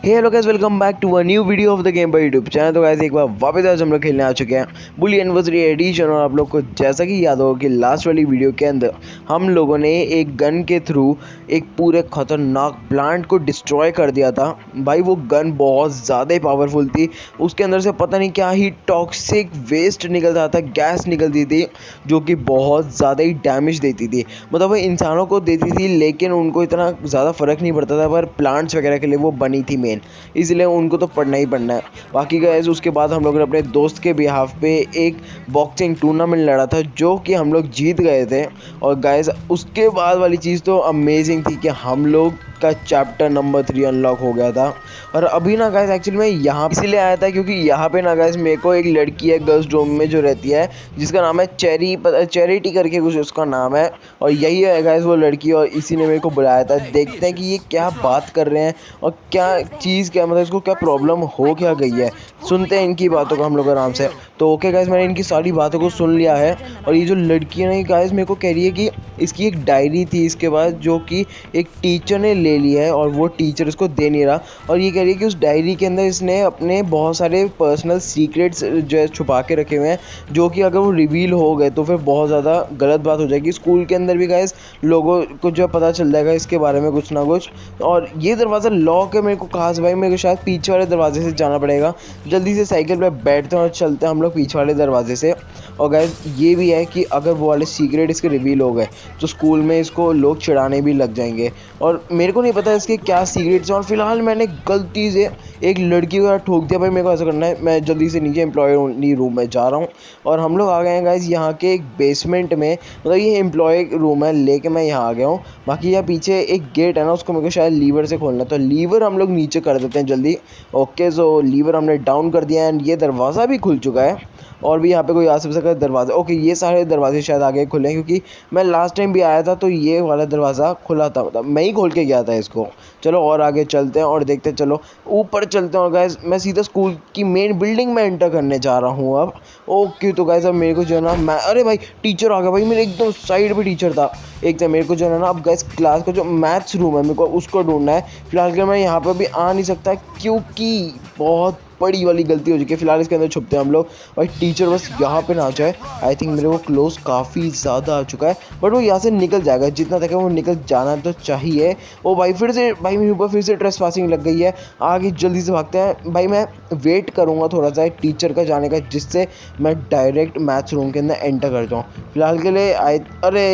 Hello guys, welcome back to a new video of the game by YouTube channel. तो guys एक बार वापस आज हम लोग खेलने आ चुके हैं बुली एनिवर्सरी एडिशन। और आप लोग को जैसा कि याद होगा कि लास्ट वाली वीडियो के अंदर हम लोगों ने एक गन के थ्रू एक पूरे खतरनाक प्लांट को डिस्ट्रॉय कर दिया था। भाई वो गन बहुत ज़्यादा ही पावरफुल थी। उसके अंदर से पता नहीं क्या ही टॉक्सिक वेस्ट निकलता था, गैस निकलती थी जो कि बहुत ज़्यादा ही डैमेज देती थी। मतलब वो इंसानों को देती थी लेकिन उनको इतना ज़्यादा फ़र्क नहीं पड़ता था, पर प्लांट्स वगैरह के लिए वो बनी थी मेन, इसलिए उनको तो पढ़ना ही पड़ना है। बाकी गाइस उसके बाद हम लोगों ने अपने दोस्त के बिहाफ पे एक बॉक्सिंग टूर्नामेंट लड़ा था जो कि हम लोग जीत गए थे। और गाइस उसके बाद वाली चीज़ तो अमेजिंग थी कि हम लोग का चैप्टर नंबर 3 अनलॉक हो गया था। और अभी ना गाइस एक्चुअली मैं यहाँ इसीलिए आया था क्योंकि यहाँ पे ना गाइस मेरे को एक लड़की है गर्ल्स डोम में जो रहती है, जिसका नाम है चैरिटी करके कुछ उसका नाम है। और यही है गाइस वो लड़की, और इसी ने मेरे को बुलाया था। देखते हैं कि ये क्या बात कर रहे हैं और क्या चीज़, क्या मतलब इसको क्या प्रॉब्लम हो क्या गई है। सुनते हैं इनकी बातों को हम लोग आराम से। तो ओके गाइस, मैंने इनकी सारी बातों को सुन लिया है। और ये जो लड़की है ना गाइस मेरे को कह रही है कि इसकी एक डायरी थी इसके बाद जो कि एक टीचर ने ले ली है और वो टीचर इसको दे नहीं रहा। और ये कह रही है कि उस डायरी के अंदर इसने अपने बहुत सारे पर्सनल सीक्रेट्स जो है छुपा के रखे हुए हैं, जो कि अगर वो रिवील हो गए तो फिर बहुत ज़्यादा गलत बात हो जाएगी। स्कूल के अंदर भी गाइस लोगों को जो पता चल जाएगा इसके बारे में कुछ ना कुछ। और ये दरवाज़ा लॉक है, मेरे को खास भाई मेरे को शायद पीछे वाले दरवाजे से जाना पड़ेगा। जल्दी से साइकिल पे बैठते हैं और चलते हैं हम लोग पीछे वाले दरवाजे से। और गाइस ये भी है कि अगर वो वाले सीक्रेट इसके रिवील हो गए तो स्कूल में इसको लोग चिढ़ाने भी लग जाएंगे। और मेरे को नहीं पता इसके क्या सीक्रेट्स हैं। और फिलहाल मैंने गलती से एक लड़की को ठोक दिया। भाई मेरे को ऐसा करना है, मैं जल्दी से नीचे एम्प्लॉय ओनली रूम में जा रहा हूँ। और हम लोग आ गए हैं गाइस यहाँ के एक बेसमेंट में, मतलब ये एम्प्लॉय रूम है लेके मैं यहाँ आ गया हूँ। बाकी यहाँ पीछे एक गेट है ना, उसको मेरे को शायद लीवर से खोलना है, तो लीवर हम लोग नीचे कर देते हैं जल्दी। ओके सो लीवर हमने डाउन कर दिया एंड ये दरवाज़ा भी खुल चुका है। और भी यहाँ पे कोई आ सकता है दरवाज़ा। ओके ये सारे दरवाजे शायद आगे खुले हैं क्योंकि मैं लास्ट टाइम भी आया था तो ये वाला दरवाज़ा खुला था, मतलब मैं ही खोल के गया था इसको। चलो और आगे चलते हैं और देखते हैं। चलो ऊपर चलते हैं। और गाइस मैं सीधा स्कूल की मेन बिल्डिंग में एंटर करने जा रहा हूँ अब। ओके तो गाइस अब मेरे को जो है ना मैं, अरे भाई टीचर आ गया भाई, मेरे एकदम साइड पे टीचर था एक था। मेरे को जो है ना अब गाइस क्लास का जो मैथ्स रूम है मेरे को उसको ढूंढना है। फिलहाल के मैं यहाँ पर भी आ नहीं सकता क्योंकि बहुत बड़ी वाली गलती हो चुकी है। फिलहाल इसके अंदर छुपते हैं हम लोग और टीचर बस यहाँ पे ना आ जाए। आई थिंक मेरे को क्लोज काफ़ी ज़्यादा आ चुका है, बट वो यहाँ से निकल जाएगा जितना तक है, वो निकल जाना तो चाहिए। ओ भाई फिर से भाई मेरे ऊपर फिर से ट्रेस पासिंग लग गई है। आगे जल्दी से भागते हैं भाई। मैं वेट करूँगा थोड़ा सा टीचर का जाने का, जिससे मैं डायरेक्ट मैथ्स रूम के अंदर एंटर कर जाऊँ। फिलहाल के लिए अरे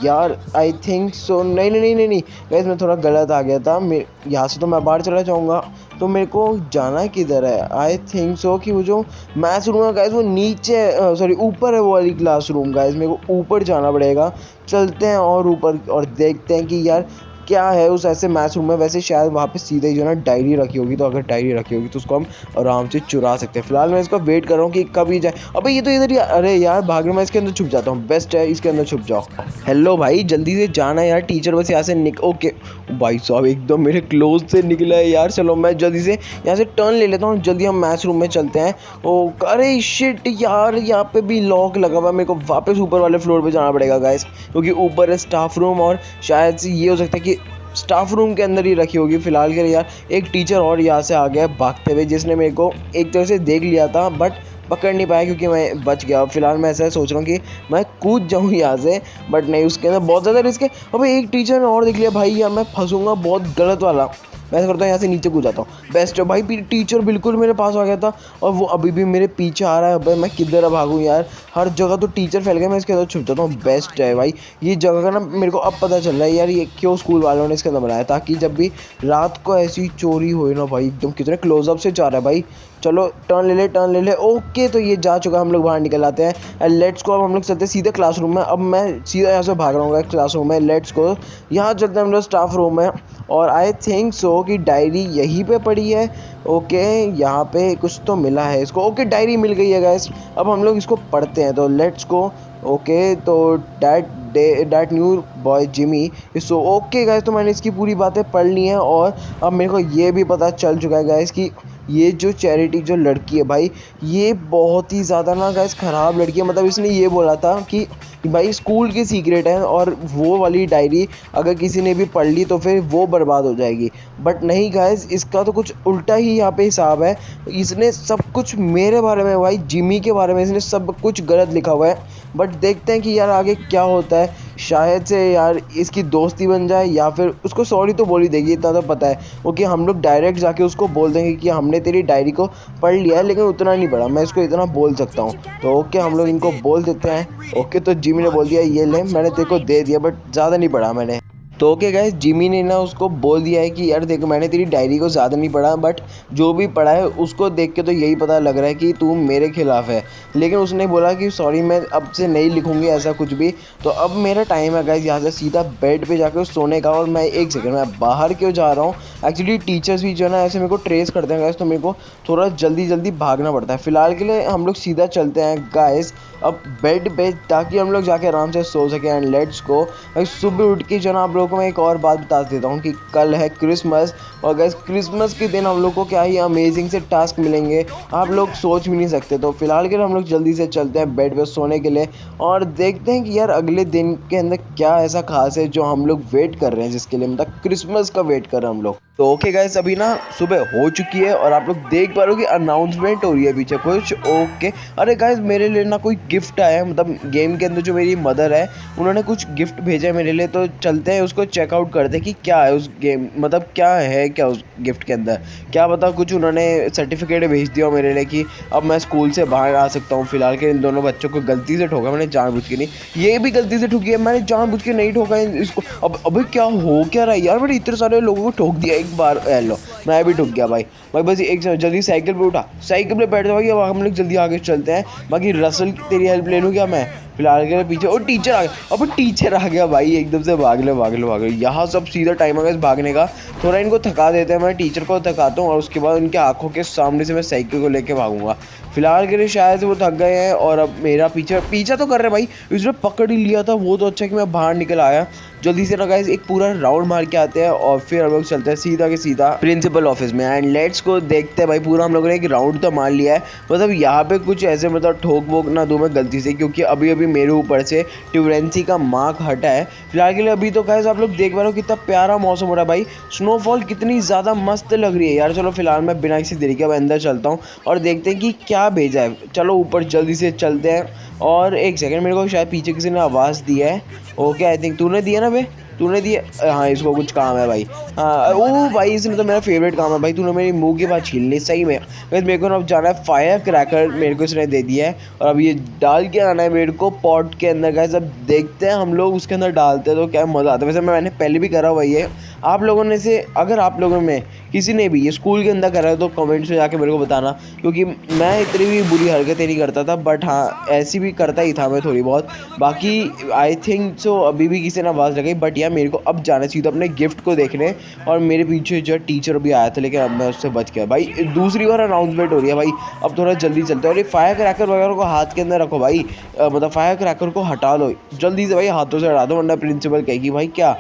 यार आई थिंक सो नहीं नहीं नहीं नहीं नहीं गाइस मैं थोड़ा गलत आ गया था। यहाँ से तो मैं बाहर चला जाऊँगा, तो मेरे को जाना किधर है। आई थिंक सो कि वो जो मैथ्स रूम है गाइस वो नीचे, सॉरी ऊपर है वो वाली क्लास रूम। गाइस मेरे को ऊपर जाना पड़ेगा। चलते हैं और ऊपर और देखते हैं कि यार क्या है उस ऐसे मैथ्स रूम में। वैसे शायद वहाँ पे सीधे ही जो ना डायरी रखी होगी, तो अगर डायरी रखी होगी तो उसको हम आराम से चुरा सकते हैं। फिलहाल मैं इसका वेट कर रहा हूँ कि कब ही जाए। अबे ये तो इधर ही, अरे यार भाग रहा, मैं इसके अंदर छुप जाता हूँ, बेस्ट है इसके अंदर छुप जाओ। हेलो भाई जल्दी से जाना है यार, टीचर बस यहाँ से ओके भाई साहब एकदम मेरे क्लोज से निकला है यार। चलो मैं जल्दी से यहाँ से टर्न ले लेता हूँ, जल्दी हम मैथ्स रूम में चलते हैं। ओ अरे शिट यार यहाँ पे भी लॉक लगा हुआ है, मेरे को वापस ऊपर वाले फ्लोर पे जाना पड़ेगा गाइस, क्योंकि ऊपर है स्टाफ रूम और शायद से ये हो सकता है कि स्टाफ रूम के अंदर ही रखी होगी। फिलहाल के लिए यार एक टीचर और यहाँ से आ गया भागते हुए, जिसने मेरे को एक तरह से देख लिया था बट पकड़ नहीं पाया क्योंकि मैं बच गया। फिलहाल मैं ऐसा सोच रहा हूँ कि मैं कूद जाऊँ यहाँ से, बट नहीं, उसके अंदर बहुत ज़्यादा रिस्क है। अबे एक टीचर ने और देख लिया भाई, यार मैं फंसूंगा बहुत गलत वाला। मैं ऐसा करता हूँ यहाँ से नीचे कूद जाता हूँ, बेस्ट है भाई। टीचर बिल्कुल मेरे पास आ गया था और वो अभी भी मेरे पीछे आ रहा है। भाई मैं किधर भागूँ यार, हर जगह तो टीचर फैल गया, मैं इसके अंदर छुप जाता हूँ, बेस्ट है भाई। ये जगह का ना मेरे को अब पता चल रहा है यार ये क्यों स्कूल वालों ने इसके अंदर बनाया, ताकि जब भी रात को ऐसी चोरी हो ना भाई। एकदम कितने क्लोजअप से जा रहा है भाई। चलो टर्न ले ले। ओके तो ये जा चुका है, हम लोग बाहर निकल आते हैं। लेट्स को अब हम लोग चलते हैं सीधे क्लासरूम में। अब मैं सीधा यहाँ से भाग रहा हूँ क्लासरूम में। लेट्स को यहाँ चलते हैं हम लोग स्टाफ रूम में। और आई थिंक सो कि डायरी यहीं पे पड़ी है। ओके यहाँ पे कुछ तो मिला है इसको। ओके डायरी मिल गई है गाइस, अब हम लोग इसको पढ़ते हैं। तो लेट्स को। ओके तो that new boy Jimmy so okay guys, तो मैंने इसकी पूरी बातें पढ़ ली हैं और अब मेरे को ये भी पता चल चुका है गाइस कि ये जो चैरिटी जो लड़की है भाई, ये बहुत ही ज़्यादा ना गाइस ख़राब लड़की है। मतलब इसने ये बोला था कि भाई स्कूल की सीक्रेट है और वो वाली डायरी अगर किसी ने भी पढ़ ली तो फिर वो बर्बाद हो जाएगी। बट नहीं गाइस, इसका तो कुछ उल्टा ही यहाँ पे हिसाब है। इसने सब कुछ मेरे बारे में, भाई जिमी के बारे में इसने सब कुछ गलत लिखा हुआ है। बट देखते हैं कि यार आगे क्या होता है। शायद से यार इसकी दोस्ती बन जाए या फिर उसको सॉरी तो बोल ही देगी, इतना तो पता है। ओके, हम लोग डायरेक्ट जाके उसको बोल देंगे कि हमने तेरी डायरी को पढ़ लिया है लेकिन उतना नहीं पढ़ा, मैं इसको इतना बोल सकता हूँ। तो ओके, हम लोग इनको बोल देते हैं। ओके, तो जिमी ने बोल दिया ये ले, मैंने तेरे को दे दिया बट ज़्यादा नहीं पढ़ा मैंने। तो ओके गाइस, जिमी ने ना उसको बोल दिया है कि यार देखो मैंने तेरी डायरी को ज़्यादा नहीं पढ़ा बट जो भी पढ़ा है उसको देख के तो यही पता लग रहा है कि तू मेरे खिलाफ है। लेकिन उसने बोला कि सॉरी मैं अब से नहीं लिखूंगी ऐसा कुछ भी। तो अब मेरा टाइम है गाइस यहाँ से सीधा बेड पे जाकर सोने का। और मैं एक सेकंड मैं बाहर क्यों जा रहा हूँ, एक्चुअली टीचर्स भी जो है ना ऐसे मेरे को ट्रेस करते हैं गाइस, तो मेरे को थोड़ा जल्दी जल्दी भागना पड़ता है। फिलहाल के लिए हम लोग सीधा चलते हैं गाइस अब बेड पे, ताकि हम लोग जाके आराम से सो सकें। And let's go. सुबह उठ के जो ना आप लोगों को मैं एक और बात बता देता हूँ कि कल है क्रिसमस। और गाइस क्रिसमस के दिन हम लोग को क्या ही अमेजिंग से टास्क मिलेंगे, आप लोग सोच भी नहीं सकते। तो फिलहाल के लिए हम लोग जल्दी से चलते हैं बेड पे सोने के लिए और देखते हैं कि यार अगले दिन के अंदर क्या ऐसा खास है जो हम लोग वेट कर रहे हैं, जिसके लिए मतलब क्रिसमस का वेट कर रहे हैं हम लोग। तो ओके गाइस, अभी ना सुबह हो चुकी है और आप लोग देख पा रहे हो कि अनाउंसमेंट हो रही है पीछे कुछ। ओके, अरे गाइस मेरे लिए ना कोई गिफ्ट आया है, मतलब गेम के अंदर जो मेरी मदर है उन्होंने कुछ गिफ्ट भेजा है मेरे लिए। तो चलते हैं उसको चेकआउट करते हैं कि क्या है उस गेम, मतलब क्या है क्या उस गिफ्ट के अंदर। क्या पता कुछ उन्होंने सर्टिफिकेट भेज दिया हो मेरे लिए कि अब मैं स्कूल से बाहर आ सकता हूँ। फिलहाल के इन दोनों बच्चों को गलती से ठोका मैंने, जानबूझ के नहीं। ये भी गलती से ठुकी है, मैंने जानबूझ के नहीं ठोका इसको। अब अभी क्या हो क्या रहा है यार, मैंने इतने सारे लोगों को ठोक दिया एक बार। हेलो, मैं भी ठुक गया भाई। बस एक जल्दी साइकिल पे उठा, साइकिल पे बैठ जाओ भाई। अब हम लोग जल्दी आगे चलते हैं। बाकी रसल की तेरी हेल्प ले लूँ क्या मैं? फिलहाल के लिए पीछे और टीचर आ गया। अब टीचर आ गया भाई, एकदम से भाग लो। यहाँ सब सीधा टाइम आ गया भागने का। थोड़ा इनको थका देते हैं, मैं टीचर को थकाता हूँ और उसके बाद उनके आंखों के सामने से मैं साइकिल को लेके भागूंगा। फिलहाल के लिए शायद से वो थक गए हैं और अब मेरा पीछा तो कर रहे भाई। इसने पकड़ ही लिया था, वो तो अच्छा कि मैं बाहर निकल आया। जल्दी से ना गाइस एक पूरा राउंड मार के आते हैं और फिर हम लोग चलते हैं सीधा के सीधा प्रिंसिपल ऑफिस में। एंड लेट्स को देखते हैं भाई, पूरा हम लोगों ने एक राउंड तो मार लिया है। मतलब यहाँ पे कुछ ऐसे मतलब ठोक वोक ना दूं मैं गलती से, क्योंकि अभी अभी मेरे ऊपर से ट्यूरेंसी का मार्क हटा है। फिलहाल के लिए अभी तो गाइस आप लोग देख पा रहे हो कितना प्यारा मौसम हो रहा है भाई। स्नोफॉल कितनी ज़्यादा मस्त लग रही है यार। चलो फिलहाल मैं बिना किसी देरी के अब अंदर चलता हूँ और देखते हैं कि क्या भेजा है। चलो ऊपर जल्दी से चलते हैं। और एक सेकंड, मेरे को शायद पीछे किसी ने आवाज़ दी है। ओके, आई थिंक तूने दिया ना बे, तूने दिया। हाँ, इसको कुछ काम है भाई। हाँ ओ भाई, इसमें तो मेरा फेवरेट काम है भाई, तूने मेरी मुंह की बात छीन ली सही में। मेरे को अब जाना है फायर क्रैकर, मेरे को इसने दे दिया है और अब ये डाल के आना है मेरे को पॉट के अंदर। गाइस अब देखते हैं हम लोग उसके अंदर डालते हैं तो क्या मज़ा आता है। वैसे मैंने पहले भी करा हुआ ये। आप लोगों ने से अगर आप लोगों में किसी ने भी ये स्कूल के अंदर करा है तो कमेंट्स में जाके मेरे को बताना, क्योंकि मैं इतनी भी बुरी हरकतें नहीं करता था बट हाँ ऐसी भी करता ही था मैं थोड़ी बहुत। बाकी आई थिंक सो अभी भी किसी ने आवाज़ लगाई। बट यार मेरे को अब जाना चाहिए तो अपने गिफ्ट को देखने। और मेरे पीछे जो टीचर भी आया था लेकिन अब मैं उससे बच गया भाई। दूसरी बार अनाउंसमेंट हो रही है भाई, अब थोड़ा जल्दी चलते हैं। और ये फायर क्रैकर वगैरह को हाथ के अंदर रखो भाई, मतलब फायर क्रैकर को हटा लो जल्दी से भाई, हाथों से हटा दो वरना प्रिंसिपल कहेगी भाई क्या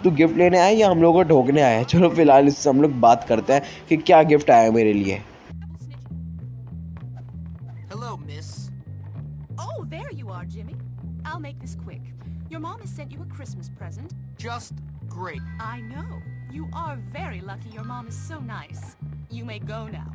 तू गिफ्ट लेने आया या हम लोग को ठोकने आया है। चलो फिलहाल इससे हम लोग बात करते हैं कि क्या गिफ्ट आया है मेरे लिए। Hello, miss. Oh, there you are, Jimmy. I'll make this quick. Your mom has sent you a Christmas present. Just great. I know. You are very lucky your mom is so nice. You may go now.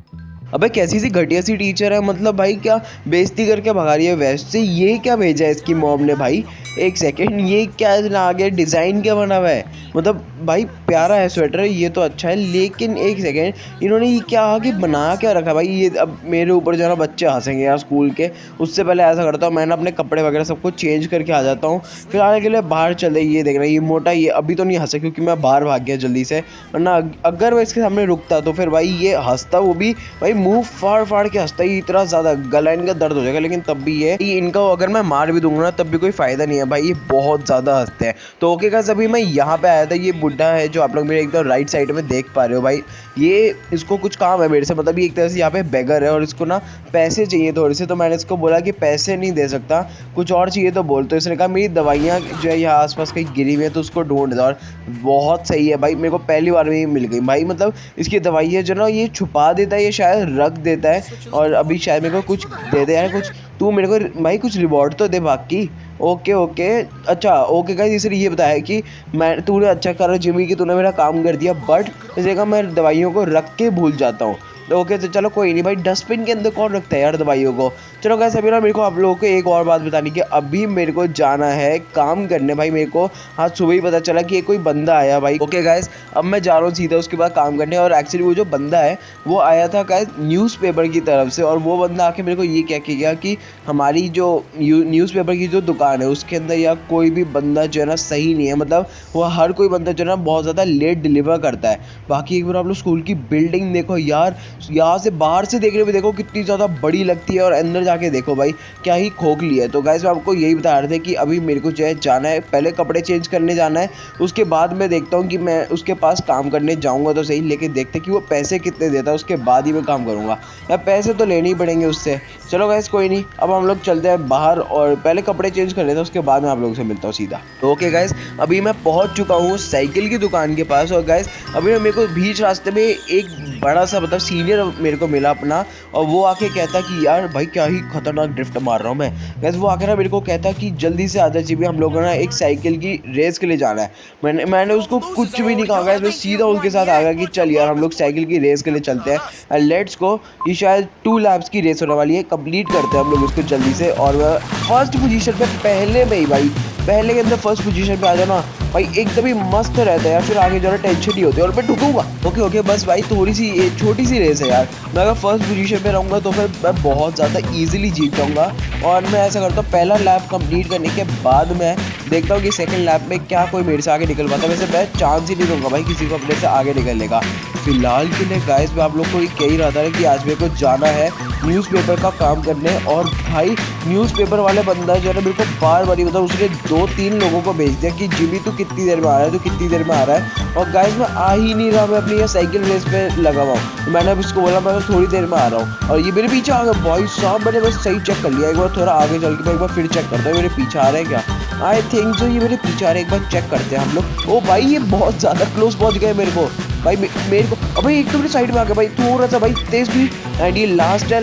अबे कैसी सी घटिया सी teacher है, मतलब भाई क्या बेइज्जती करके भगा रही है। वैसे ये क्या भेजा है इसकी मॉम ने भाई? एक सेकेंड, ये क्या आ गया, डिज़ाइन क्या बना हुआ है? मतलब भाई प्यारा है स्वेटर, ये तो अच्छा है। लेकिन एक सेकेंड, इन्होंने ये क्या आगे बना क्या रखा भाई? ये अब मेरे ऊपर जो है ना बच्चे हंसेंगे यार स्कूल के। उससे पहले ऐसा करता हूँ मैं ना अपने कपड़े वगैरह सब कुछ चेंज करके आ जाता हूँ। फिलहाल के लिए बाहर चले। ये देख रहा है ये मोटा, ये अभी तो नहीं हंसा क्योंकि मैं बाहर भाग गया जल्दी से, वरना अगर मैं इसके सामने रुकता तो फिर भाई ये हंसता, वो भी भाई मुंह फाड़ फाड़ के हंसता ही इतना ज़्यादा, गला इनका दर्द हो जाएगा। लेकिन तब भी ये इनका अगर मैं मार भी दूंगा ना तब भी कोई फ़ायदा नहीं है हैं भाई, ये बहुत ज़्यादा हंसते हैं। तो ओके गाइस, अभी मैं यहाँ पे आया था, ये बुड्ढा है जो आप लोग मेरे एकदम राइट साइड में देख पा रहे हो भाई, ये इसको कुछ काम है मेरे से, मतलब ये एक तरह से यहाँ पे बेगर है और इसको ना पैसे चाहिए थोड़े से। तो मैंने इसको बोला कि पैसे नहीं दे सकता, कुछ और चाहिए तो बोल। तो इसने कहा मेरी दवाइयाँ जो है यहाँ आसपास कहीं गिरी हुई है तो उसको ढूंढ दो। और बहुत सही है भाई, मेरे को पहली बार में ही मिल गई भाई। मतलब इसकी दवाई है जो ना ये छुपा देता है, ये शायद रख देता है और अभी शायद मेरे को कुछ दे दे यार, कुछ तू मेरे को भाई कुछ रिवॉर्ड तो दे बाकी। ओके ओके, अच्छा ओके गाइस, इसने ये बताया कि मैं तूने अच्छा करा जिमी कि तूने मेरा काम कर दिया, बट इसे कहा मैं दवाइयों को रख के भूल जाता हूँ। तो ओके, तो चलो कोई नहीं भाई, डस्टबिन के अंदर कौन रखता है यार दवाइयों को। चलो गाइस, अभी ना मेरे को आप लोगों को एक और बात बतानी कि अभी मेरे को जाना है काम करने भाई। मेरे को आज सुबह ही पता चला कि कोई बंदा आया भाई। ओके गाइस, अब मैं जा रहा हूँ सीधा उसके बाद काम करने। और एक्चुअली वो जो बंदा है वो आया था गाइस न्यूज़पेपर की तरफ से, और वो बंदा आके मेरे को ये कह के गया कि हमारी जो न्यूज़पेपर की जो दुकान है उसके अंदर या कोई भी बंदा जो है ना सही नहीं है, मतलब वो हर कोई बंदा जो है ना बहुत ज़्यादा लेट डिलीवर करता है। बाकी एक बार आप लोग स्कूल की बिल्डिंग देखो यार, यहाँ से बाहर से देखने में देखो कितनी ज़्यादा बड़ी लगती है और अंदर जाके देखो भाई क्या ही खोखली है। तो गाइस मैं आपको यही बता रहे थे कि अभी मेरे को जो है जाना है, पहले कपड़े चेंज करने जाना है, उसके बाद मैं देखता हूँ कि मैं उसके पास काम करने जाऊँगा तो सही, लेकिन देखते कि वो पैसे कितने देता है, उसके बाद ही मैं काम करूँगा। या पैसे तो लेने ही पड़ेंगे उससे। चलो गाइस कोई नहीं, अब हम लोग चलते हैं बाहर और पहले कपड़े चेंज कर लेते हैं, उसके बाद मैं आप लोगों से मिलता हूँ सीधा। तो ओके गाइस, अभी मैं पहुँच चुका हूँ साइकिल की दुकान के पास। और गाइस अभी ना मेरे को बीच रास्ते में एक बड़ा सा मतलब सीनियर मेरे को मिला अपना, और वो आके कहता कि यार भाई क्या ही खतरनाक ड्रिफ्ट मार रहा हूँ मैं। गाइस वो आके ना मेरे को कहता कि जल्दी से आजा चाहिए, हम लोगों ने एक साइकिल की रेस के लिए जाना है। मैंने उसको कुछ भी नहीं कहा गाइस, मैं सीधा उनके साथ आ गया कि चल यार हम लोग साइकिल की रेस के लिए चलते हैं, लेट्स गो। ये शायद 2 लैप्स की रेस होने वाली है, कंप्लीट करते हैं हम लोग इसको जल्दी से। और फर्स्ट पोजीशन पे पहले में ही भाई, पहले के अंदर फर्स्ट पोजीशन पे आ जाना भाई एकदम ही मस्त रहता है यार, फिर आगे जो है टेंशन नहीं होती। और मैं ठुकूंगा। ओके ओके, बस भाई थोड़ी सी छोटी सी रेस है यार, मैं अगर फर्स्ट पोजीशन पे रहूँगा तो फिर मैं बहुत ज़्यादा इजीली जीत जाऊँगा। और मैं ऐसा करता हूँ पहला लैप कंप्लीट करने के बाद मैं देखता हूँ कि सेकंड लैप में क्या कोई मेरे से आगे निकल पाता है। वैसे मैं चांस ही नहीं दूंगा भाई किसी को अपने से आगे निकलने का। फिलहाल के लिए गाइस मैं आप लोग को ये कह ही रहा था कि आज मेरे को जाना है न्यूज़पेपर का काम करने। और भाई न्यूज़पेपर वाले बंदा जो है ना मेरे को बार बार मतलब उसने 2-3 लोगों को भेज दिया कि जिमी तू कितनी देर में आ रहा है, तू कितनी देर में आ रहा है। और गाइस मैं आ ही नहीं रहा, मैं अपनी ये साइकिल रेस पे लगा हुआ हूँ। तो मैंने अब इसको बोला मैं थोड़ी देर में आ रहा हूँ, और ये मेरे पीछे आ गया भाई साहब। मैंने बस सही चेक कर लिया, एक बार थोड़ा आगे चल के मैं एक बार फिर चेक करता हूँ मेरे पीछे आ रहे हैं क्या। आई थिंक जो ये मेरे पीछे आ रहे हैं, एक बार चेक करते हैं हम लोग। ओ भाई ये बहुत ज़्यादा क्लोज पहुँच गए मेरे को भाई, मेरे को अबे एक तो मेरे साइड में आ गया भाई, थोड़ा सा भाई तेज भी। एंड ये लास्ट है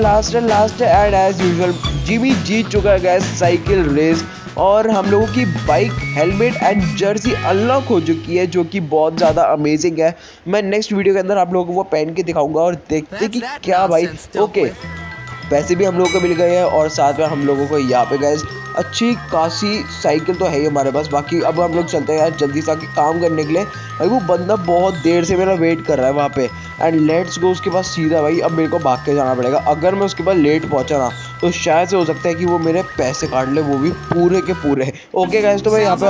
एंड एज यूजुअल जिमी जीत चुका है गैस साइकिल रेस। और हम लोगों की bike, helmet and Jersey unlock हो चुकी है, जो कि बहुत ज़्यादा अमेजिंग है। मैं नेक्स्ट वीडियो के अंदर आप लोगों को वो पहन के दिखाऊंगा और देखते कि क्या भाई। ओके, पैसे भी हम लोगों को मिल गए हैं और साथ में हम लोगों को यहाँ पे गैस अच्छी खासी साइकिल तो है ही हमारे पास। बाकी अब हम लोग चलते हैं यार जल्दी से आके काम करने के लिए। भाई वो बंदा बहुत देर से मेरा वेट कर रहा है वहाँ पे, एंड लेट्स गो उसके पास सीधा। भाई अब मेरे को भाग के जाना पड़ेगा, अगर मैं उसके पास लेट पहुँचा ना तो शायद से हो सकता है कि वो मेरे पैसे काट ले, वो भी पूरे के पूरे। ओके गाइस, तो मैं यहाँ पे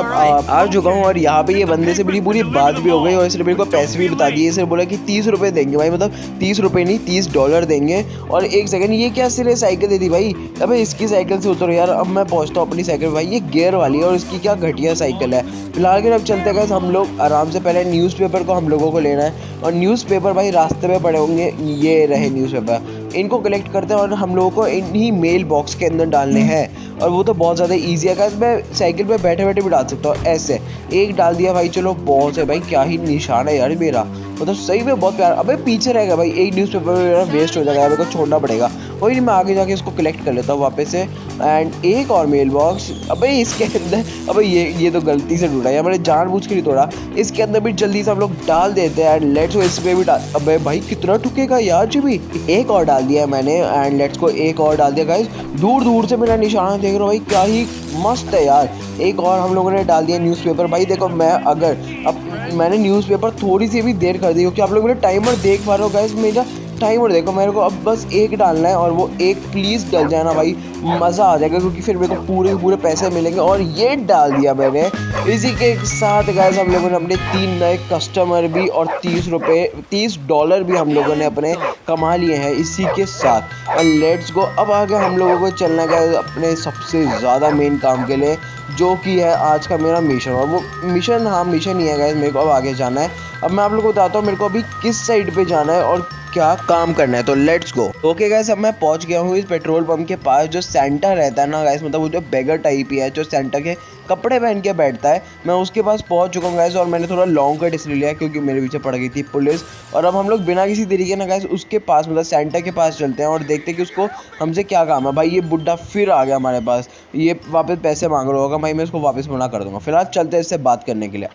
आ चुका हूँ और यहाँ पे ये बंदे से मेरी पूरी बात भी हो गई और इसने मेरे को पैसे भी बता दिए। इसने बोला कि 30 रुपये देंगे भाई, मतलब 30 रुपये नहीं $30 देंगे। और एक सेकंड, ये क्या सिरे साइकिल दे दी भाई, अबे इसकी साइकिल से उतरो यार। अब मैं पहुँचता हूँ अपनी साइकिल। भाई ये गियर वाली है और इसकी क्या घटिया साइकिल है। फिलहाल के अब चलते हैं हम लोग आराम से। पहले न्यूज़पेपर को हम लोगों को लेना है, और न्यूज़पेपर भाई रास्ते में पड़े होंगे, ये रहे न्यूज़पेपर, इनको कलेक्ट करते हैं और हम लोगों को इन्हीं मेल बॉक्स के अंदर डालने हैं। और वो तो बहुत ज़्यादा ईजी है गाइस, मैं साइकिल पे बैठे बैठे भी डाल सकता हूँ। ऐसे एक डाल दिया भाई, चलो बहुत है भाई, क्या ही निशान है यार मेरा, मतलब सही में बहुत प्यारा। अबे पीछे रहेगा भाई, एक न्यूज़पेपर मेरा वेस्ट हो जाएगा, मेरे को छोड़ना पड़ेगा। कोई नहीं, मैं आगे जाके इसको कलेक्ट कर लेता हूँ वापस से। एंड एक और मेल बॉक्स, अबे इसके अंदर, अबे ये तो गलती से टूटा है, मैंने जानबूझ के नहीं तोड़ा। इसके अंदर भी जल्दी से हम लोग डाल देते हैं। एंड लेट्स को इसमें भी डाल, अबे भाई कितना ठुकेगा यार जी भी। एक और डाल दिया है मैंने, एंड लेट्स को एक और डाल दिया गाइस। दूर दूर से मेरा निशान देख रहे हो भाई, क्या ही मस्त है यार। एक और हम लोगों ने डाल दिया न्यूज़पेपर। भाई देखो, मैं अगर अब मैंने न्यूज़पेपर थोड़ी सी भी देर कर दी, क्योंकि आप लोग मेरे टाइमर देख पा रहे हो गाइस, मेरा टाइमर देखो, मेरे को अब बस एक डालना है और वो एक प्लीज़ डल जाए ना भाई, मज़ा आ जाएगा, क्योंकि फिर मेरे को पूरे पूरे पैसे मिलेंगे। और ये डाल दिया मैंने। इसी के साथ गाइस हम लोगों ने अपने 3 नए कस्टमर भी और $30 भी हम लोगों ने अपने कमा लिए हैं इसी के साथ। और लेट्स गो, अब आगे हम लोगों को चलना है अपने सबसे ज़्यादा मेन काम के लिए। जो कि है आज का मेरा मिशन। और वो मिशन, हाँ मिशन ही है गाइस, मेरे को अब आगे जाना है। अब मैं आप लोगों को बताता हूँ मेरे को अभी किस साइड पे जाना है और क्या काम करना है, तो लेट्स गो। ओके गाइस, अब मैं पहुंच गया हूँ इस पेट्रोल पंप के पास। जो सेंटा रहता है ना गाइस, मतलब वो जो बेगर टाइप ही है, जो सेंटा के कपड़े पहन के बैठता है, मैं उसके पास पहुंच चुका हूँ गाइस। और मैंने थोड़ा लॉन्ग कट इसलिए लिया क्योंकि मेरे पीछे पड़ गई थी पुलिस। और अब हम लोग बिना किसी तरीके ना गाइस उसके पास, मतलब सेंटा के पास चलते हैं और देखते हैं कि उसको हमसे क्या काम है। भाई ये बुड्ढा फिर आ गया हमारे पास, ये वापस पैसे मांग रहा होगा। भाई मैं इसको वापस मना कर दूंगा। फिलहाल चलते हैं इससे बात करने के लिए।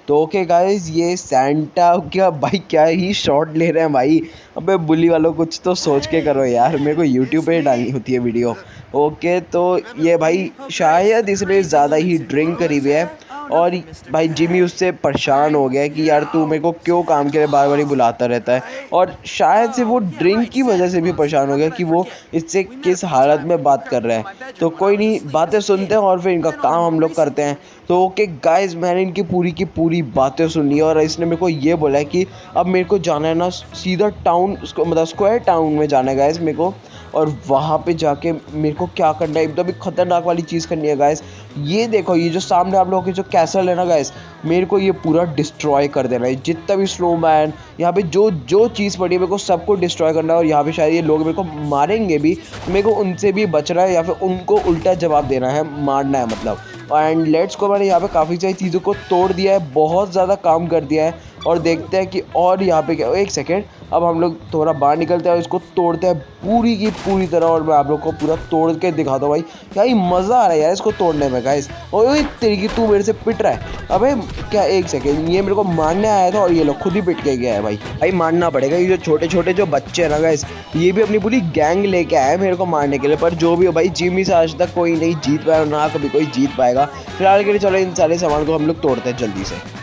तो ओके गाइस, ये सेंटा क्या भाई, क्या ही शॉट ले रहे हैं भाई। अबे बुली वालों, कुछ तो सोच के करो यार, मेरे को यूट्यूब पे डालनी होती है वीडियो। ओके, तो ये भाई शायद इसने ज़्यादा ही ड्रिंक करी हुई है। और भाई जिमी उससे परेशान हो गया है कि यार तू मेरे को क्यों काम के लिए बार बार ही बुलाता रहता है। और शायद से वो ड्रिंक की वजह से भी परेशान हो गया कि वो इससे किस हालत में बात कर रहा है। तो कोई नहीं, बातें सुनते हैं और फिर इनका काम हम लोग करते हैं। तो ओके गाइस, मैंने इनकी पूरी की पूरी बातें सुन ली और इसने मेरे को ये बोला है कि अब मेरे को जाना है ना सीधा टाउन, मतलब स्क्वायर टाउन में जाना है गाइस मेरे को। और वहाँ पे जाके मेरे को क्या करना है, एकदम खतरनाक वाली चीज़ करनी है गाइस। ये देखो, ये जो सामने आप लोगों के जो कैसल है ना गाइस, मेरे को ये पूरा डिस्ट्रॉय कर देना है। जितना भी स्नोमैन यहाँ पे जो जो चीज़ पड़ी है मेरे को सबको डिस्ट्रॉय करना है। और यहाँ पे शायद ये लोग मेरे को मारेंगे भी, तो मेरे को उनसे भी बचना है या फिर उनको उल्टा जवाब देना है, मारना है मतलब। एंड लेट्स को, मैंने यहाँ पे काफ़ी सारी चीज़ों को तोड़ दिया है, बहुत ज़्यादा काम कर दिया है। और देखते हैं कि और यहाँ पे क्या। एक सेकेंड, अब हम लोग थोड़ा बाहर निकलते हैं और इसको तोड़ते हैं पूरी की पूरी तरह। और मैं आप लोग को पूरा तोड़ के दिखाता हूँ भाई, क्या ही मज़ा आ रहा है यार इसको तोड़ने में गाइस। और एक तरीके तू मेरे से पिट रहा है। अबे क्या, एक सेकेंड, ये मेरे को मारने आया था और ये लोग खुद ही पिट के गया है। भाई मानना पड़ेगा, ये जो छोटे छोटे जो बच्चे हैं ना गाइस, ये भी अपनी पूरी गैंग लेके आए हैं मेरे को मारने के लिए। पर जो भी हो भाई, जिमी से आज तक कोई नहीं जीत पाया, ना कभी कोई जीत पाएगा। फिलहाल के लिए चलो इन सारे सामान को हम लोग तोड़ते हैं जल्दी से।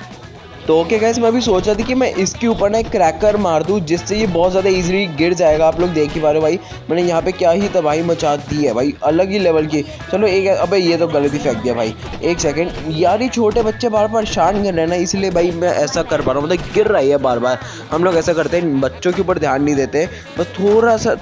तो ओके गाइस, मैं अभी सोच रहा था कि मैं इसके ऊपर ना एक क्रैकर मार दूं, जिससे ये बहुत ज़्यादा इजीली गिर जाएगा। आप लोग देख ही पा रहे हो भाई, मैंने यहाँ पे क्या ही तबाही मचा दी है भाई, अलग ही लेवल की। चलो एक, अबे ये तो गलत ही फेंक दिया भाई। एक सेकंड यार, ये छोटे बच्चे बार बार परेशान कर रहे हैं ना, इसलिए भाई मैं ऐसा कर पा रहा हूँ, मतलब गिर रही है बार बार। हम लोग ऐसा करते हैं, बच्चों के ऊपर ध्यान नहीं देते, बस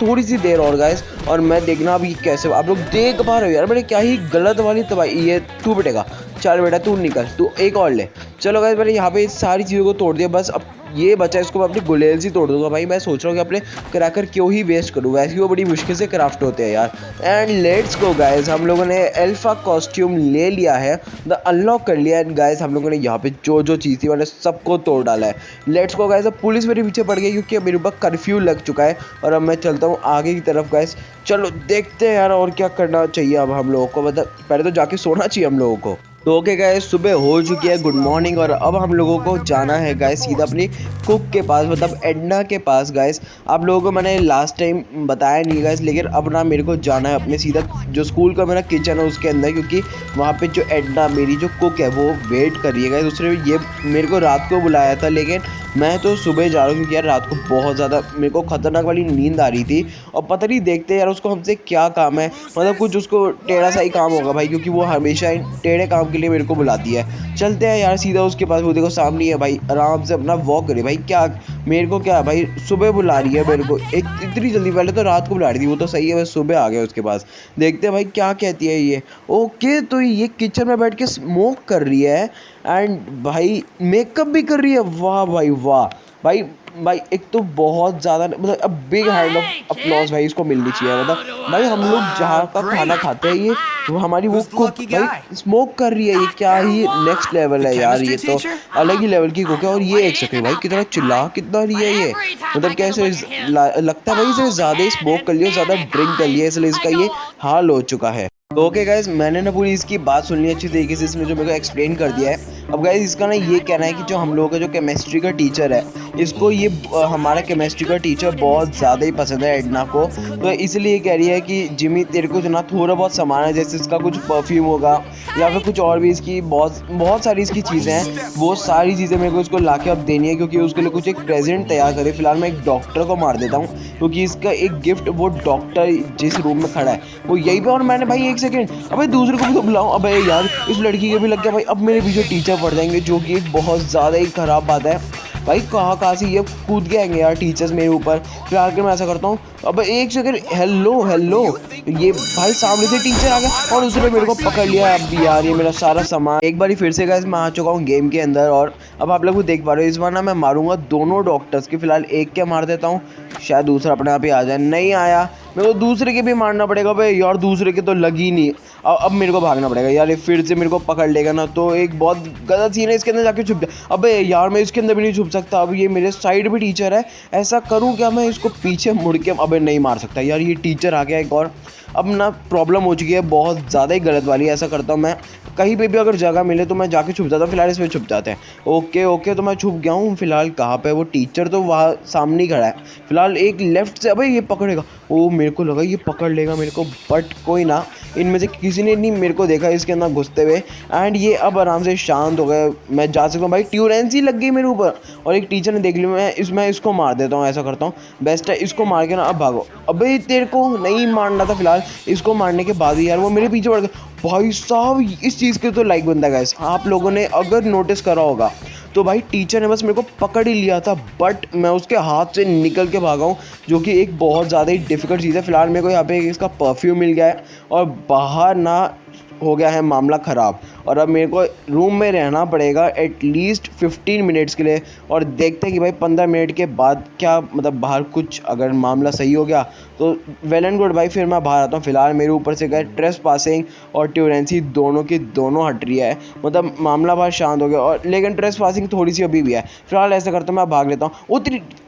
थोड़ी सी देर और गाइस। और मैं देखना अभी कैसे, आप लोग देख पा रहे हो यार मैंने क्या ही गलत वाली तबाही। ये तू बेटेगा, चल बेटा तू निकल, तू एक और ले। चलो गाइस, मैंने यहाँ पे सारी चीज़ों को तोड़ दिया, बस अब ये बचा, इसको मैं अपनी गुलेल से तोड़ दूंगा। भाई मैं सोच रहा हूँ कि अपने क्रैकर क्यों ही वेस्ट करूँ, वैसे ही वो बड़ी मुश्किल से क्राफ्ट होते हैं यार। एंड लेट्स गो गाइस, हम लोगों ने अल्फा कॉस्ट्यूम ले लिया है, द अनलॉक कर लिया है। एंड गाइस हम लोगों ने यहाँ पे जो जो चीज़ थी मैंने सबको तोड़ डाला है। लेट्स गो गाइस, अब पुलिस मेरे पीछे पड़ गई क्योंकि मेरे ऊपर कर्फ्यू लग चुका है। और अब मैं चलता हूँ आगे की तरफ गाइस। चलो देखते हैं यार और क्या करना चाहिए अब हम लोगों को, मतलब पहले तो जाके सोना चाहिए हम लोगों को। तो ओके गाइस, सुबह हो चुकी है, गुड मॉर्निंग। और अब हम लोगों को जाना है गाइस सीधा अपनी कुक के पास, मतलब एडना के पास गाइस। आप लोगों को मैंने लास्ट टाइम बताया नहीं गाइस, लेकिन अब ना मेरे को जाना है अपने सीधा जो स्कूल का मेरा किचन है उसके अंदर, क्योंकि वहाँ पे जो एडना मेरी जो कुक है वो वेट कर रही है गाइस। उसने ये मेरे को रात को बुलाया था, लेकिन मैं तो सुबह जा रहा हूँ क्योंकि यार रात को बहुत ज़्यादा मेरे को खतरनाक वाली नींद आ रही थी। और पता नहीं, देखते यार उसको हमसे क्या काम है, मतलब कुछ उसको टेढ़ा सा ही काम होगा भाई, क्योंकि वो हमेशा इन टेढ़े काम के लिए मेरे को बुलाती है। चलते हैं यार सीधा उसके पास, वो देखो सामने है भाई, आराम से अपना वॉक करे भाई। क्या मेरे को क्या भाई, सुबह बुला रही है मेरे को, एक इतनी जल्दी, पहले तो रात को बुला रही थी, वो तो सही है, मैं सुबह आ गया उसके पास। देखते हैं भाई क्या कहती है ये। ओके, तो ये किचन में बैठ के स्मोक कर रही है एंड भाई मेकअप भी कर रही है। वाह भाई वाह भाई, भाई एक तो बहुत ज़्यादा, मतलब अब बिग हैंड ऑफ अपलॉज भाई इसको मिलनी चाहिए। मतलब भाई हम लोग जहाँ का खाना खाते हैं, ये वो हमारी वो कुक भाई स्मोक कर रही है, ये क्या ही नेक्स्ट लेवल है यार, ये तो अलग ही लेवल की कुक है। और ये एक सेकंड भाई, कितना चिल्ला कितना रही है ये, मतलब कैसे लगता है भाई इसे ज़्यादा ही स्मोक कर लिया, ज़्यादा ड्रिंक कर लिया, इसलिए इसका ये हाल हो चुका है। ओके गाइज, मैंने ना पूरी इसकी बात सुन ली अच्छी तरीके से, इसने जो मेरे को एक्सप्लेन कर दिया है। अब गाइज इसका ना ये कहना है कि जो हम लोगों का जो केमिस्ट्री का टीचर है, इसको ये हमारा केमिस्ट्री का टीचर बहुत ज़्यादा ही पसंद है एडना को। तो इसलिए ये कह रही है कि जिमी तेरे को जो ना थोड़ा बहुत सामान है, जैसे इसका कुछ परफ्यूम होगा या फिर कुछ और भी इसकी बहुत सारी इसकी चीज़ें हैं, वो सारी चीज़ें मेरे को इसको ला के अब देनी है, क्योंकि उसके लिए कुछ एक प्रेजेंट तैयार करे। फिलहाल मैं एक डॉक्टर को मार देता हूँ, क्योंकि इसका एक गिफ्ट वो डॉक्टर जिस रूम में खड़ा है वो यहीं पे। और मैंने भाई एक सेकंड, अबे दूसरे को भी तो बुलाऊं। अबे यार इस लड़की के भी लग गया भाई, अब मेरे पीछे टीचर पड़ जाएंगे, जो कि एक बहुत ज़्यादा ही ख़राब बात है। भाई कहाँ कहाँ से ये कूद के आएंगे यार टीचर्स मेरे ऊपर। फिलहाल के मैं ऐसा करता हूँ, अब एक सेकंड, हेलो हेलो, ये भाई सामने से टीचर आ गया और उसने मेरे को पकड़ लिया। अब यार ये मेरा सारा सामान, एक बार फिर से गाइस मैं आ चुका हूँ गेम के अंदर और अब आप लोग देख पा रहे हो इस बार ना मैं मारूंगा दोनों डॉक्टर्स के। फिलहाल एक के मार देता हूँ, शायद दूसरा अपने आप ही आ जाए। नहीं आया, मेरे को दूसरे के भी मारना पड़ेगा भाई यार, दूसरे के तो लगी नहीं। अब मेरे को भागना पड़ेगा यार, ये फिर से मेरे को पकड़ लेगा ना तो एक बहुत गलत सीन है। इसके अंदर जाके छुप जा। अबे यार मैं इसके अंदर भी नहीं छुप सकता, अब ये मेरे साइड भी टीचर है। ऐसा करूँ क्या मैं इसको पीछे मुड़ के, अबे नहीं मार सकता यार, ये टीचर आ गया एक और। अब ना प्रॉब्लम हो चुकी है बहुत ज़्यादा ही गलत वाली। ऐसा करता हूँ मैं, कहीं पे भी अगर जगह मिले तो मैं जाके छुप जाता हूँ। फिलहाल इसमें छुप जाते हैं। ओके ओके, तो मैं छुप गया हूँ। फिलहाल कहाँ पे वो टीचर, तो वहाँ सामने ही खड़ा है। फिलहाल एक लेफ्ट से, अबे ये पकड़ेगा, ओ मेरे को लगा ये पकड़ लेगा मेरे को, बट कोई ना, इनमें से किसी ने नहीं मेरे को देखा इसके अंदर घुसते हुए। एंड ये अब आराम से शांत हो गए, मैं जा सकता हूँ। भाई ट्यूरेंसी लग गई मेरे ऊपर और एक टीचर ने देख लिया। मैं इसको मार देता हूँ। ऐसा करता हूँ, बेस्ट है, इसको मार के ना अब भागो। अबे तेरे को नहीं मारना था। फिलहाल इसको मारने के बाद ही यार वो मेरे पीछे पड़ गया। भाई साहब इस चीज़ के तो लाइक बनता है गाइस। आप लोगों ने अगर नोटिस करा होगा तो भाई टीचर ने बस मेरे को पकड़ ही लिया था, बट मैं उसके हाथ से निकल के भागा हूँ, जो कि एक बहुत ज़्यादा ही डिफ़िकल्ट चीज़ है। फिलहाल मेरे को यहाँ पे इसका परफ्यूम मिल गया है और बाहर ना हो गया है मामला ख़राब। और अब मेरे को रूम में रहना पड़ेगा एटलीस्ट 15 मिनट्स के लिए और देखते हैं कि भाई 15 मिनट के बाद क्या मतलब बाहर कुछ अगर मामला सही हो गया तो वेल एंड गुड भाई, फिर मैं बाहर आता हूँ। फिलहाल मेरे ऊपर से गए ट्रेस पासिंग और ट्यूरेंसी दोनों की दोनों हट रही है, मतलब मामला बाहर शांत हो गया। और लेकिन ट्रेस पासिंग थोड़ी सी अभी भी है। फिलहाल ऐसा करता हूँ मैं भाग लेता हूँ। वो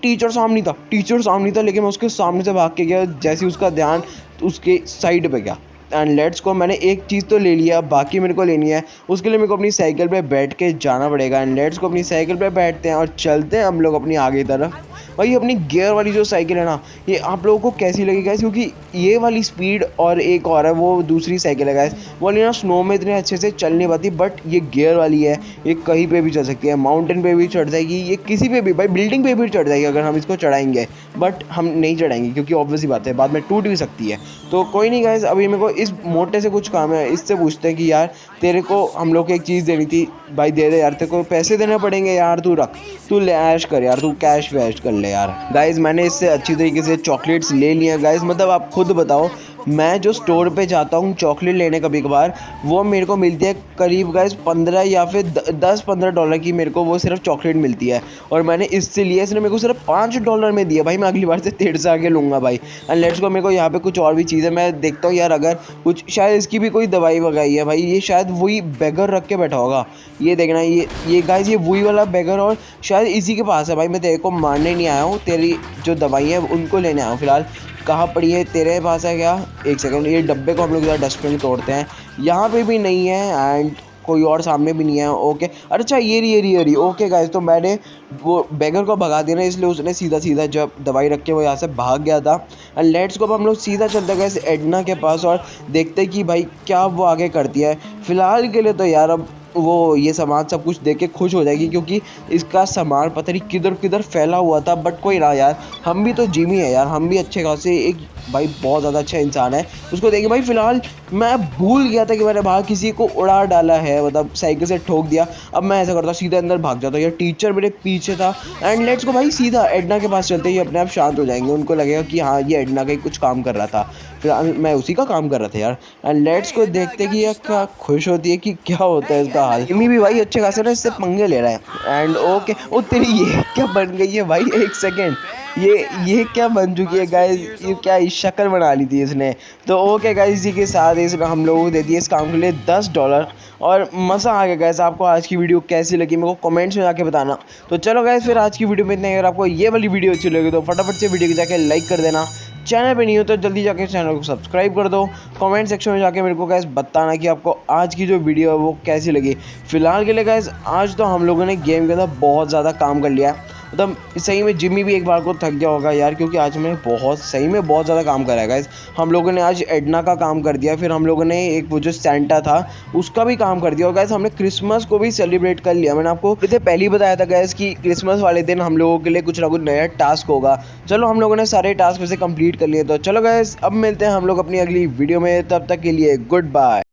टीचर सामने था लेकिन मैं उसके सामने से भाग के गया, जैसे उसका ध्यान उसके साइड पे गया। एंड लेट्स को, मैंने एक चीज़ तो ले लिया, बाकी मेरे को लेनी है। उसके लिए मेरे को अपनी साइकिल पे बैठ के जाना पड़ेगा। एंड लेट्स को अपनी साइकिल पे बैठते हैं और चलते हैं हम लोग अपनी आगे तरफ। भाई अपनी गियर वाली जो साइकिल है ना, ये आप लोगों को कैसी लगी गाइस, क्योंकि ये वाली स्पीड और एक और है वो दूसरी साइकिल है गाइस, वो वाली ना स्नो में इतने अच्छे से चल नहीं पाती, बट ये गियर वाली है, ये कहीं पे भी चल सकती है, माउंटेन पे भी चढ़ जाएगी, ये किसी पे भी, भाई बिल्डिंग पे भी चढ़ जाएगी अगर हम इसको चढ़ाएंगे। बट हम नहीं चढ़ाएंगे क्योंकि ऑब्वियस ही बात है बाद में टूट भी सकती है। तो कोई नहीं गाइस, अभी मेरे को इस मोटे से कुछ काम है, इससे पूछते हैं कि यार तेरे को हम लोग को एक चीज़ देनी थी, भाई दे दे यार, तेरे को पैसे देने पड़ेंगे यार, तू रख, तू ले ऐश कर यार, तू कैश वैश कर ले यार। गाइस मैंने इससे अच्छी तरीके से चॉकलेट्स ले लिए गाइस, मतलब आप खुद बताओ, मैं जो स्टोर पे जाता हूँ चॉकलेट लेने कभी कभार, वो मेरे को मिलती है करीब गाइस 15 या फिर 10-15 डॉलर की, मेरे को वो सिर्फ चॉकलेट मिलती है। और मैंने इससे लिया, इसने मेरे को सिर्फ $5 में दिया। भाई मैं अगली बार से तेरे से आगे लूँगा भाई। एंड लेट्स को, मेरे को यहाँ पे कुछ और भी चीज़ है, मैं देखता हूँ यार अगर कुछ, शायद इसकी भी कोई दवाई वगाई है भाई, ये शायद वही बेगर रख के बैठा होगा। ये देखना, ये गाइस ये वही वाला बेगर और शायद इसी के पास है। भाई मैं तेरे को मारने नहीं आया हूँ, तेरी जो दवाई है उनको लेने आया हूँ। फिलहाल कहाँ पड़ी है, तेरे पास है क्या? एक सेकंड, ये डब्बे को हम लोग इधर डस्टबिन में तोड़ते हैं, यहाँ पे भी नहीं है एंड कोई और सामने भी नहीं है। ओके, अच्छा ये रही। ओके गाइस, तो मैंने वो बेगर को भगा दिया ना, इसलिए उसने सीधा जब दवाई रख के वो यहाँ से भाग गया था। एंड लेट्स को, अब हम लोग सीधा चलते गए एडना के पास और देखते कि भाई क्या वो आगे करती है। फिलहाल के लिए तो यार अब वो ये सामान सब कुछ देख के खुश हो जाएगी, क्योंकि इसका सामान पता नहीं किधर किधर फैला हुआ था। बट कोई ना यार, हम भी तो जिमी है यार, हम भी अच्छे खासे एक भाई बहुत ज़्यादा अच्छा इंसान है, उसको देखिए। भाई फिलहाल मैं भूल गया था कि मैंने बाहर किसी को उड़ा डाला है, मतलब साइकिल से ठोक दिया। अब मैं ऐसा करता सीधा अंदर भाग जाता, यार टीचर मेरे पीछे था। एंड लेट्स को भाई सीधा एडना के पास चलते ही अपने आप शांत हो जाएंगे, उनको लगेगा कि हाँ ये एडना का ही कुछ काम कर रहा था। फिर मैं उसी का काम कर रहा था यार। एंड लेट्स को देखते कि यार क्या खुश होती है कि क्या होता है इसका हाल। जिमी भी भाई अच्छे खासे ना इससे पंगे ले रहा है। एंड ओके, ओ तेरी ये क्या बन गई है भाई, एक सेकेंड, ये क्या बन चुकी है गाइस, ये क्या शक्ल बना ली थी इसने। तो ओके गाइस, इसी के साथ इसने हम लोगों को दे दिए इस काम के लिए $10 और मज़ा आ गया गाइस। आपको आज की वीडियो कैसी लगी मेरे को कमेंट्स में जाके बताना। तो चलो गाइस, फिर आज की वीडियो में इतना ही। अगर आपको ये वाली वीडियो अच्छी लगी तो फटाफट से वीडियो को जाके लाइक कर देना, चैनल पे नहीं हो तो जल्दी जाके चैनल को सब्सक्राइब कर दो। कमेंट सेक्शन में जाके मेरे को गाइस बताना कि आपको आज की जो वीडियो है वो कैसी लगी। फिलहाल के लिए गाइस आज तो हम लोगों ने गेम के अंदर बहुत ज़्यादा काम कर लिया है, मतलब सही में जिम्मी भी एक बार को थक गया होगा यार, क्योंकि आज हमने सही में बहुत ज़्यादा काम करा है गाइस। हम लोगों ने आज एडना का काम कर दिया, फिर हम लोगों ने एक वो जो सेंटा था उसका भी काम कर दिया और गाइस हमने क्रिसमस को भी सेलिब्रेट कर लिया। मैंने आपको पहले ही बताया था गाइस कि क्रिसमस वाले दिन हम लोगों के लिए कुछ ना कुछ नया टास्क होगा। चलो हम लोगों ने सारे टास्क वैसे कंप्लीट कर लिए। तो चलो गाइस अब मिलते हैं हम लोग अपनी अगली वीडियो में, तब तक के लिए गुड बाय।